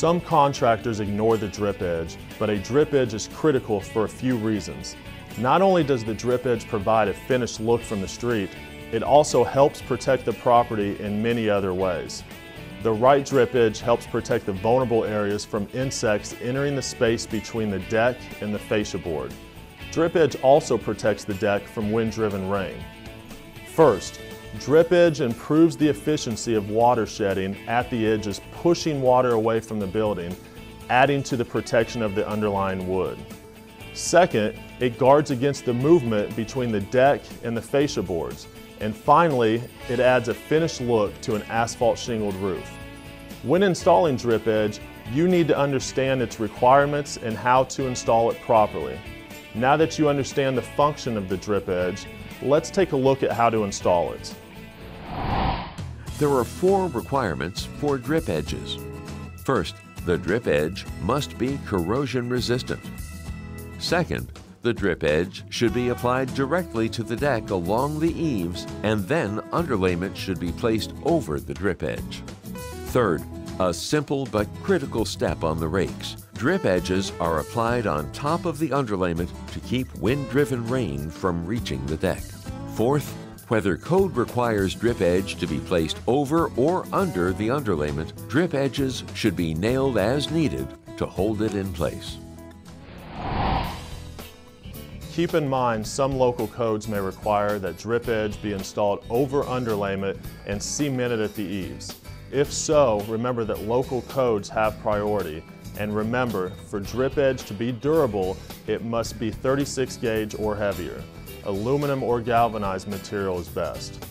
Some contractors ignore the drip edge, but a drip edge is critical for a few reasons. Not only does the drip edge provide a finished look from the street, it also helps protect the property in many other ways. The right drip edge helps protect the vulnerable areas from insects entering the space between the deck and the fascia board. Drip edge also protects the deck from wind-driven rain. First, drip edge improves the efficiency of water shedding at the edges, pushing water away from the building, adding to the protection of the underlying wood. Second, it guards against the movement between the deck and the fascia boards. And finally, it adds a finished look to an asphalt shingled roof. When installing drip edge, you need to understand its requirements and how to install it properly. Now that you understand the function of the drip edge, let's take a look at how to install it. There are 4 requirements for drip edges. First, the drip edge must be corrosion resistant. Second, the drip edge should be applied directly to the deck along the eaves, and then underlayment should be placed over the drip edge. Third, a simple but critical step on the rakes. Drip edges are applied on top of the underlayment to keep wind-driven rain from reaching the deck. Fourth, whether code requires drip edge to be placed over or under the underlayment, drip edges should be nailed as needed to hold it in place. Keep in mind, some local codes may require that drip edge be installed over underlayment and cemented at the eaves. If so, remember that local codes have priority. And remember, for drip edge to be durable, it must be 36 gauge or heavier. Aluminum or galvanized material is best.